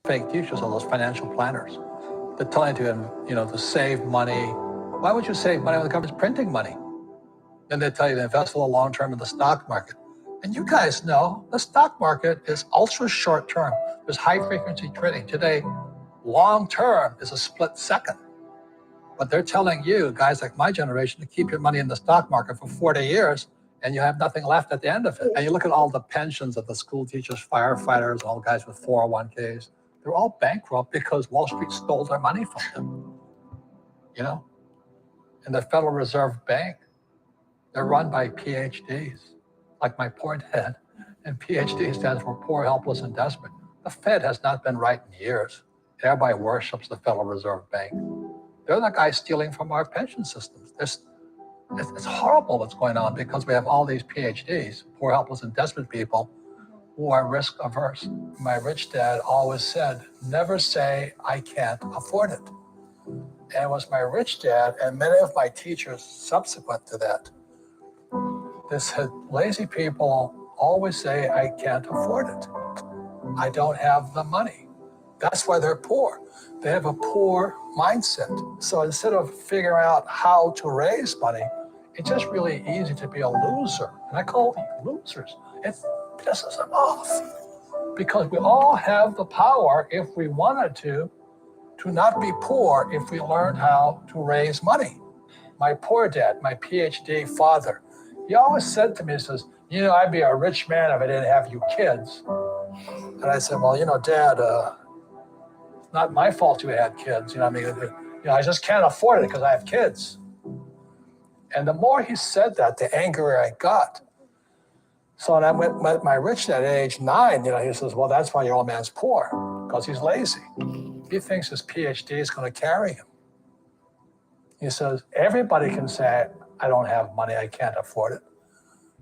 fake teachers are those financial planners. They're telling you, to save money. Why would you save money when the government's printing money? Then they tell you to invest for the long term in the stock market. And you guys know the stock market is ultra short term. There's high frequency trading. Today, long term is a split second. But they're telling you, guys like my generation, to keep your money in the stock market for 40 years and you have nothing left at the end of it. And you look at all the pensions of the school teachers, firefighters, all guys with 401ks. They're all bankrupt because Wall Street stole their money from them. And the Federal Reserve Bank, they're run by PhDs, like my poor dad. And PhD stands for poor, helpless, and desperate. The Fed has not been right in years. Everybody worships the Federal Reserve Bank. They're the guys stealing from our pension systems. It's horrible what's going on because we have all these PhDs, poor, helpless, and desperate people who are risk averse. My rich dad always said, never say, I can't afford it. And it was my rich dad and many of my teachers subsequent to that. They said, lazy people always say, I can't afford it. I don't have the money. That's why they're poor. They have a poor mindset. So instead of figuring out how to raise money, it's just really easy to be a loser. And I call them losers. It pisses them off because we all have the power, if we wanted to not be poor if we learned how to raise money. My poor dad, my PhD father, he always said to me, he says, I'd be a rich man if I didn't have you kids. And I said, well, Dad, it's not my fault you had kids. I just can't afford it because I have kids. And the more he said that, the angrier I got. So when I met my rich dad at age 9, he says, well, that's why your old man's poor, because he's lazy. He thinks his PhD is going to carry him. He says, everybody can say, I don't have money, I can't afford it.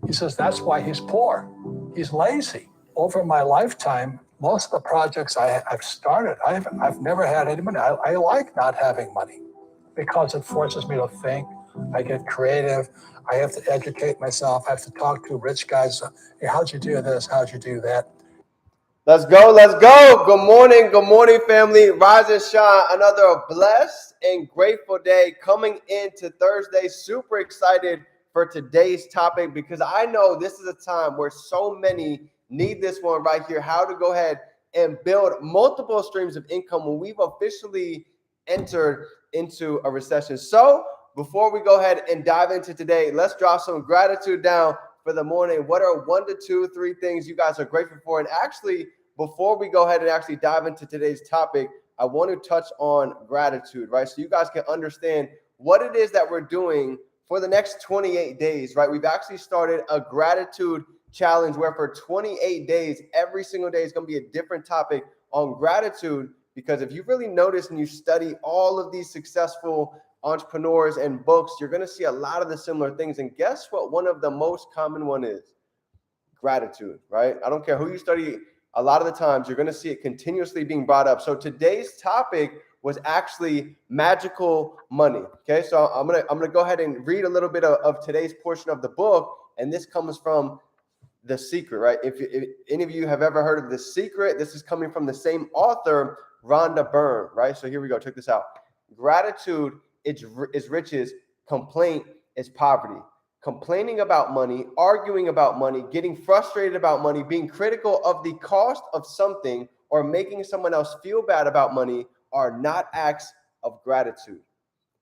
He says, that's why he's poor. He's lazy. Over my lifetime, most of the projects I've started, I've never had any money. I like not having money because it forces me to think. I get creative. I have to educate myself. I have to talk to rich guys. Hey, how'd you do this? How'd you do that? Let's go. Let's go. Good morning, family. Rise and shine. Another blessed and grateful day coming into Thursday. Super excited for today's topic because I know this is a time where so many need this one right here. How to go ahead and build multiple streams of income when we've officially entered into a recession. So before we go ahead and dive into today, let's drop some gratitude down for the morning. What are 1 to 2, 3 things you guys are grateful for? And actually, before we go ahead and actually dive into today's topic, I want to touch on gratitude, right? So you guys can understand what it is that we're doing for the next 28 days, right? We've actually started a gratitude challenge where for 28 days, every single day is going to be a different topic on gratitude. Because if you really notice and you study all of these successful entrepreneurs and books, you're going to see a lot of the similar things. And guess what? One of the most common one is gratitude, right? I don't care who you study. A lot of the times you're going to see it continuously being brought up. So today's topic was actually magical money. Okay. So I'm going to go ahead and read a little bit of today's portion of the book. And this comes from The Secret, right? If any of you have ever heard of The Secret, this is coming from the same author, Rhonda Byrne, right? So here we go. Check this out. Gratitude is riches. Complaint is poverty. Complaining about money, arguing about money, getting frustrated about money, being critical of the cost of something, or making someone else feel bad about money are not acts of gratitude.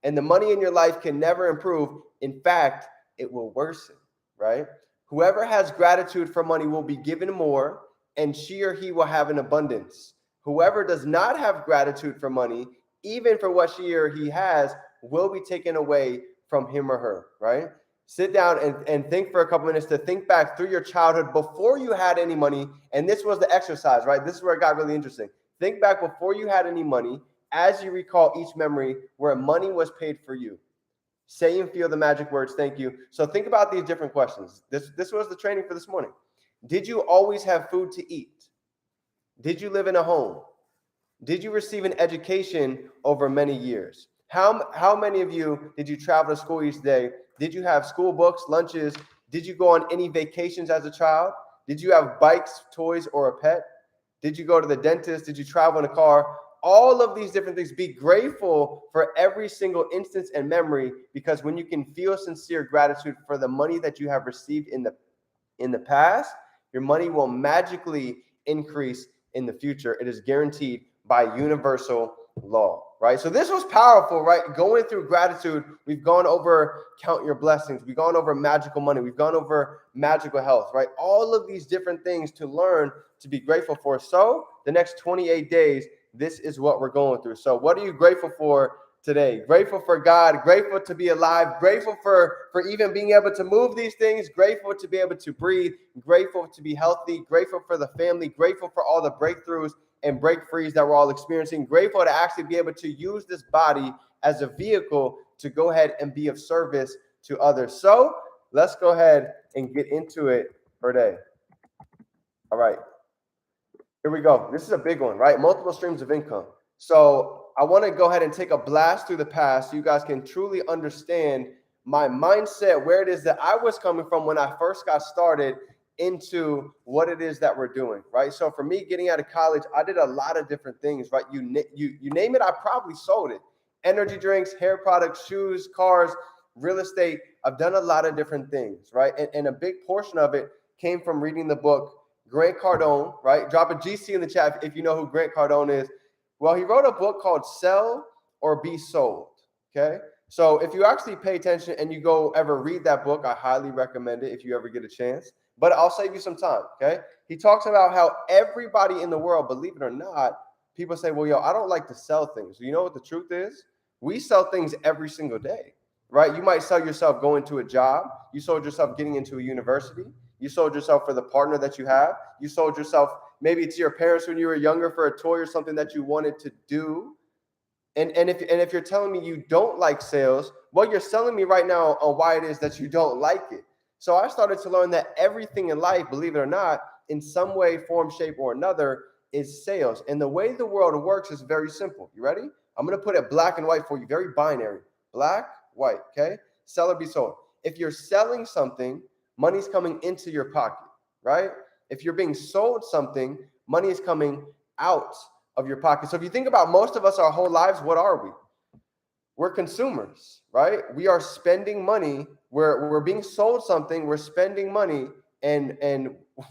And the money in your life can never improve. In fact, it will worsen, right? Whoever has gratitude for money will be given more, and she or he will have an abundance. Whoever does not have gratitude for money, even for what she or he has, will be taken away from him or her, right? Sit down and think for a couple minutes to think back through your childhood before you had any money. And this was the exercise, right? This is where it got really interesting. Think back before you had any money, as you recall each memory where money was paid for you. Say and feel the magic words, thank you. So think about these different questions. This was the training for this morning. Did you always have food to eat? Did you live in a home? Did you receive an education over many years? How many of you did you travel to school each day? Did you have school books, lunches? Did you go on any vacations as a child? Did you have bikes, toys, or a pet? Did you go to the dentist? Did you travel in a car? All of these different things. Be grateful for every single instance and memory, because when you can feel sincere gratitude for the money that you have received in the past, your money will magically increase in the future. It is guaranteed by universal law, right? So this was powerful, right? Going through gratitude, we've gone over count your blessings. We've gone over magical money. We've gone over magical health, right? All of these different things to learn to be grateful for. So the next 28 days, this is what we're going through. So what are you grateful for today? Grateful for God, grateful to be alive, grateful for even being able to move these things, grateful to be able to breathe, grateful to be healthy, grateful for the family, grateful for all the breakthroughs and break frees that we're all experiencing, grateful to actually be able to use this body as a vehicle to go ahead and be of service to others. So let's go ahead and get into it for today. All right. Here we go. This is a big one, right? Multiple streams of income. So I want to go ahead and take a blast through the past so you guys can truly understand my mindset, where it is that I was coming from when I first got started into what it is that we're doing, right? So for me, getting out of college, I did a lot of different things, right? You name it, I probably sold it. Energy drinks, hair products, shoes, cars, real estate. I've done a lot of different things, right? And a big portion of it came from reading the book Grant Cardone, right? Drop a GC in the chat if you know who Grant Cardone is. Well, he wrote a book called Sell or Be Sold, okay? So if you actually pay attention and you go ever read that book, I highly recommend it if you ever get a chance. But I'll save you some time, okay? He talks about how everybody in the world, believe it or not, people say, well, yo, I don't like to sell things. You know what the truth is? We sell things every single day, right? You might sell yourself going to a job. You sold yourself getting into a university. You sold yourself for the partner that you have. You sold yourself maybe to your parents when you were younger for a toy or something that you wanted to do. And if you're telling me you don't like sales, well, you're selling me right now on why it is that you don't like it. So I started to learn that everything in life, believe it or not, in some way, form, shape, or another, is sales. And the way the world works is very simple. You ready? I'm going to put it black and white for you, very binary. Black, white, okay? Sell or be sold. If you're selling something, money's coming into your pocket, right? If you're being sold something, money is coming out of your pocket. So if you think about most of us our whole lives, what are we? We're consumers, right? We are spending money. We're being sold something. We're spending money, and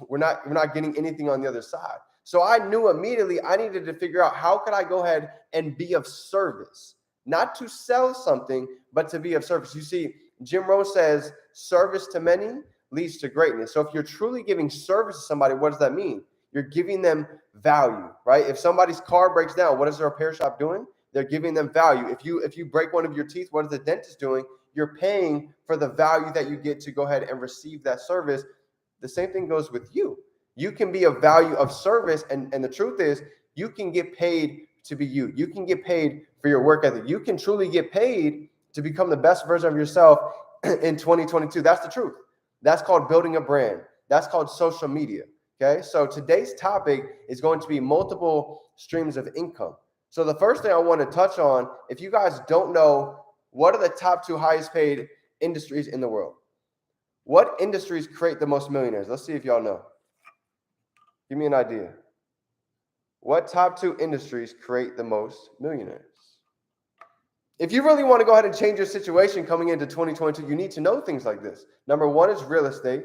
we're not getting anything on the other side. So I knew immediately I needed to figure out how could I go ahead and be of service, not to sell something, but to be of service. You see, Jim Rohn says service to many leads to greatness. So if you're truly giving service to somebody, what does that mean? You're giving them value, right? If somebody's car breaks down, what is the repair shop doing? They're giving them value. If you break one of your teeth, what is the dentist doing? You're paying for the value that you get to go ahead and receive that service. The same thing goes with you. You can be a value of service, and the truth is you can get paid to be you. You can get paid for your work ethic. You can truly get paid to become the best version of yourself in 2022. That's the truth. That's called building a brand. That's called social media. Okay, so today's topic is going to be multiple streams of income. So the first thing I want to touch on, if you guys don't know, what are the top 2 highest paid industries in the world? What industries create the most millionaires? Let's see if y'all know. Give me an idea. What top 2 industries create the most millionaires? If you really want to go ahead and change your situation coming into 2022, you need to know things like this. Number 1 is real estate.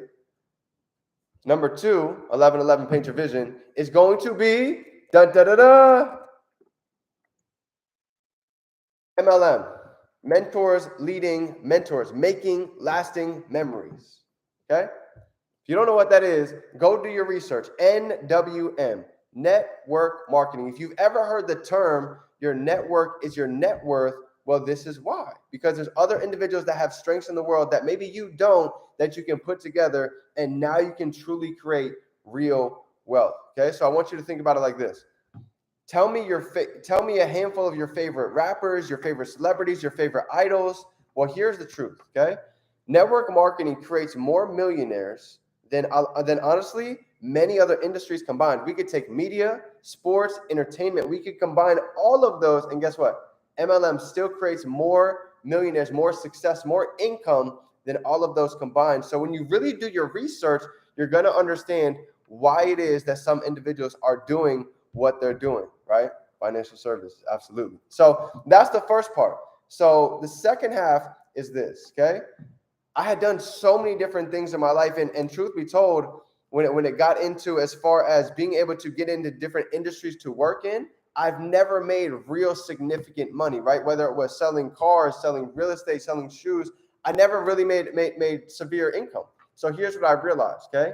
Number 2, 1111 paint your vision, is going to be MLM, mentors leading mentors, making lasting memories. Okay? If you don't know what that is, go do your research. NWM, network marketing. If you've ever heard the term, your network is your net worth, well, this is why. Because there's other individuals that have strengths in the world that maybe you don't, that you can put together, and now you can truly create real wealth. Okay, so I want you to think about it like this. Tell me a handful of your favorite rappers, your favorite celebrities, your favorite idols. Well, here's the truth, okay? Network marketing creates more millionaires than honestly many other industries combined. We could take media, sports, entertainment. We could combine all of those, and guess what? MLM still creates more millionaires, more success, more income than all of those combined. So when you really do your research, you're going to understand why it is that some individuals are doing what they're doing, right? Financial services, absolutely. So that's the first part. So the second half is this, okay? I had done so many different things in my life, and truth be told, when it got into as far as being able to get into different industries to work in, I've never made real significant money, right? Whether it was selling cars, selling real estate, selling shoes, I never really made severe income. So here's what I realized, okay?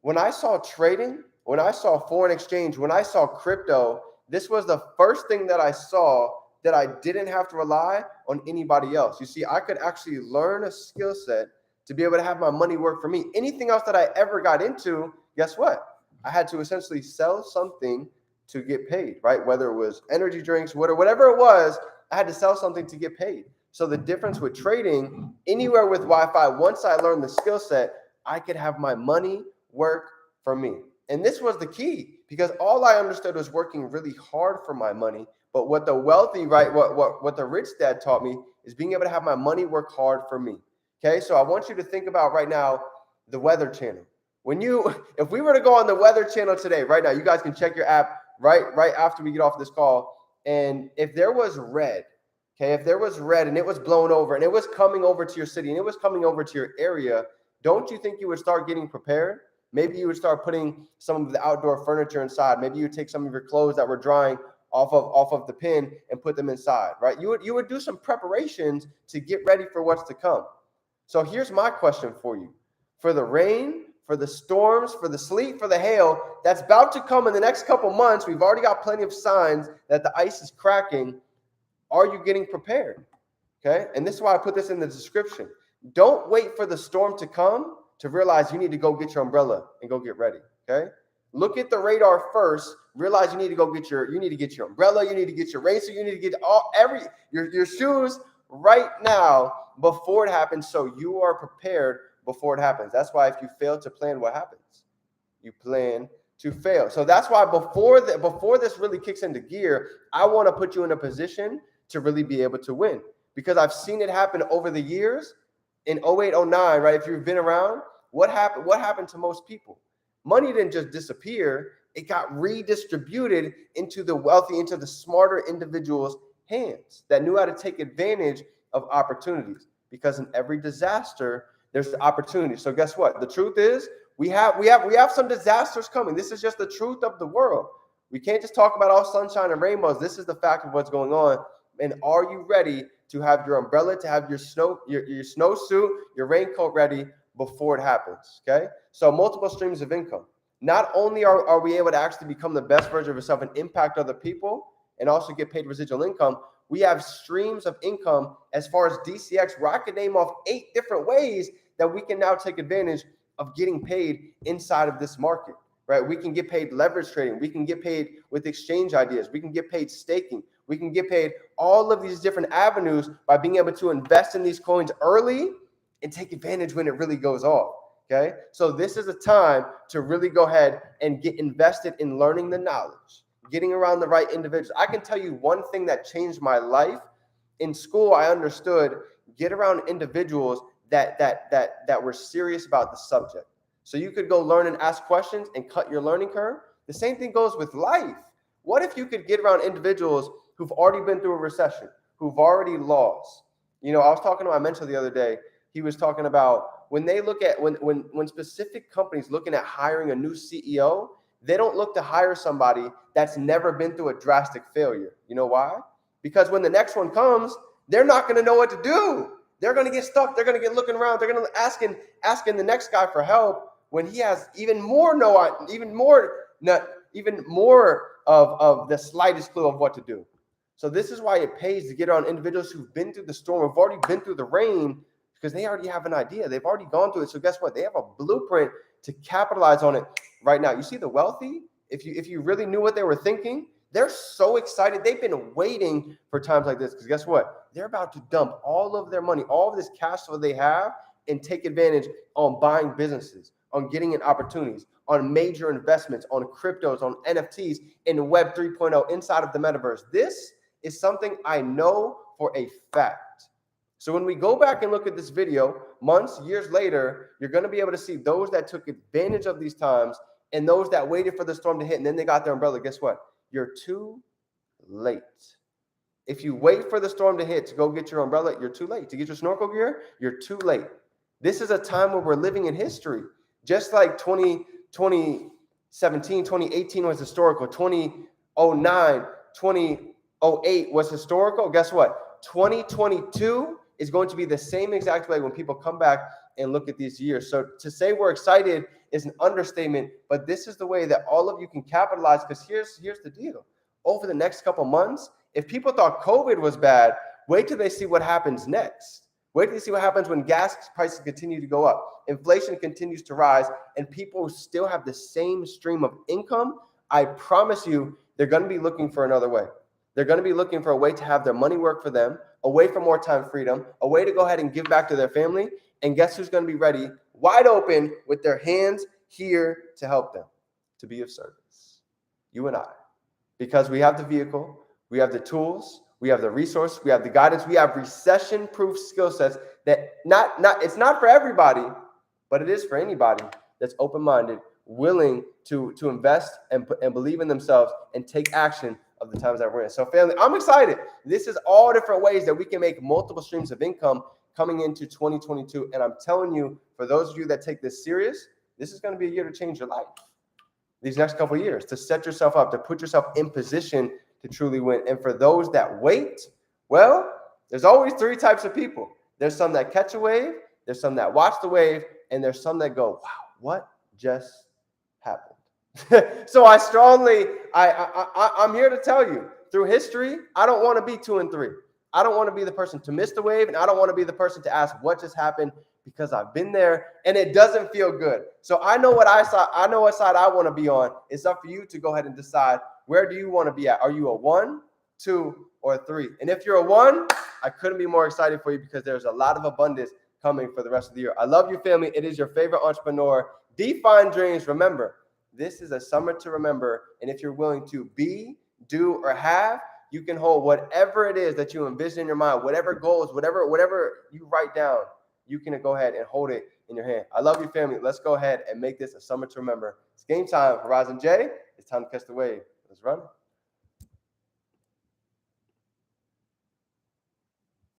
When I saw trading, when I saw foreign exchange, when I saw crypto, this was the first thing that I saw that I didn't have to rely on anybody else. You see, I could actually learn a skill set to be able to have my money work for me. Anything else that I ever got into, guess what? I had to essentially sell something to get paid, right? Whether it was energy drinks, whatever it was, I had to sell something to get paid. So the difference with trading, anywhere with Wi-Fi, once I learned the skill set, I could have my money work for me. And this was the key, because all I understood was working really hard for my money. But what the wealthy, right, what the rich dad taught me is being able to have my money work hard for me. Okay, so I want you to think about right now the Weather Channel. If we were to go on the Weather Channel today, right now, you guys can check your app right after we get off this call. And if there was red, okay, if there was red and it was blown over and it was coming over to your city and it was coming over to your area, don't you think you would start getting prepared? Maybe you would start putting some of the outdoor furniture inside. Maybe you would take some of your clothes that were drying off of the pin and put them inside, right? You would do some preparations to get ready for what's to come. So here's my question for you. For the rain, for the storms, for the sleet, for the hail that's about to come in the next couple months, we've already got plenty of signs that the ice is cracking. Are you getting prepared? Okay, and this is why I put this in the description. Don't wait for the storm to come to realize you need to go get your umbrella and go get ready. Okay, look at the radar first. Realize you need to go get your umbrella. You need to get your racer. You need to get your shoes right now before it happens, so you are prepared before it happens. That's why if you fail to plan, what happens? You plan to fail. So that's why before this really kicks into gear, I want to put you in a position to really be able to win, because I've seen it happen over the years. In 08, 09, right? If you've been around, what happened to most people? Money didn't just disappear. It got redistributed into the wealthy, into the smarter individuals' hands that knew how to take advantage of opportunities, because in every disaster, there's the opportunity. So guess what? The truth is we have some disasters coming. This is just the truth of the world. We can't just talk about all sunshine and rainbows. This is the fact of what's going on. And are you ready to have your umbrella, to have your snowsuit, your raincoat ready before it happens? Okay. So multiple streams of income. Not only are we able to actually become the best version of yourself and impact other people and also get paid residual income, we have streams of income as far as DCX, where I could name off 8 different ways that we can now take advantage of getting paid inside of this market, right? We can get paid leverage trading. We can get paid with exchange ideas. We can get paid staking. We can get paid all of these different avenues by being able to invest in these coins early and take advantage when it really goes off. Okay, so this is a time to really go ahead and get invested in learning the knowledge, getting around the right individuals. I can tell you one thing that changed my life. In school, I understood get around individuals that were serious about the subject. So you could go learn and ask questions and cut your learning curve. The same thing goes with life. What if you could get around individuals who've already been through a recession, who've already lost? You know, I was talking to my mentor the other day. He was talking about when they look at when specific companies looking at hiring a new CEO, they don't look to hire somebody that's never been through a drastic failure. You know why? Because when the next one comes, they're not going to know what to do. They're going to get stuck. They're going to get looking around. They're going to asking the next guy for help when he has even more of the slightest clue of what to do. So this is why it pays to get around individuals who've been through the storm, who've already been through the rain, because they already have an idea. They've already gone through it. So guess what? They have a blueprint to capitalize on it right now. You see the wealthy, if you really knew what they were thinking, they're so excited. They've been waiting for times like this, because guess what? They're about to dump all of their money, all of this cash flow they have, and take advantage on buying businesses, on getting in opportunities, on major investments, on cryptos, on NFTs, in Web 3.0 inside of the metaverse. This is something I know for a fact. So when we go back and look at this video, months, years later, you're going to be able to see those that took advantage of these times and those that waited for the storm to hit and then they got their umbrella. Guess what? You're too late. If you wait for the storm to hit to go get your umbrella, you're too late. To get your snorkel gear, you're too late. This is a time where we're living in history. Just like 2017, 2018 was historical. 2009, 2008 was historical. Guess what? 2022 is going to be the same exact way when people come back and look at these years. So to say we're excited is an understatement, but this is the way that all of you can capitalize, because here's the deal. Over the next couple months, if people thought COVID was bad, wait till they see what happens next. Wait till you see what happens when gas prices continue to go up, inflation continues to rise, and people still have the same stream of income. I promise you, they're going to be looking for another way. They're going to be looking for a way to have their money work for them, a way for more time freedom, a way to go ahead and give back to their family. And guess who's going to be ready, wide open, with their hands here to help them, to be of service? You and I. Because we have the vehicle, we have the tools, we have the resource, we have the guidance, we have recession-proof skill sets that it's not for everybody, but it is for anybody that's open-minded, willing to invest and believe in themselves and take action of the times that we're in. So family, I'm excited. This is all different ways that we can make multiple streams of income coming into 2022. And I'm telling you, for those of you that take this serious, this is going to be a year to change your life. These next couple of years, to set yourself up, to put yourself in position to truly win. And for those that wait, well, there's always three types of people. There's some that catch a wave, there's some that watch the wave, and there's some that go, wow, what just happened? So I'm here to tell you, through history, I don't want to be 2 and 3. I don't want to be the person to miss the wave, and I don't want to be the person to ask what just happened, because I've been there and it doesn't feel good. So I know what side I want to be on. It's up for you to go ahead and decide, where do you want to be at? Are you a 1, 2, or 3? And if you're a 1, I couldn't be more excited for you, because there's a lot of abundance coming for the rest of the year. I love you, family. It is your favorite entrepreneur, Define Dreams. Remember, this is a summer to remember. And if you're willing to be, do, or have, you can hold whatever it is that you envision in your mind, whatever goals, whatever you write down, you can go ahead and hold it in your hand. I love you, family. Let's go ahead and make this a summer to remember. It's game time. Horizon J, it's time to catch the wave. Let's run.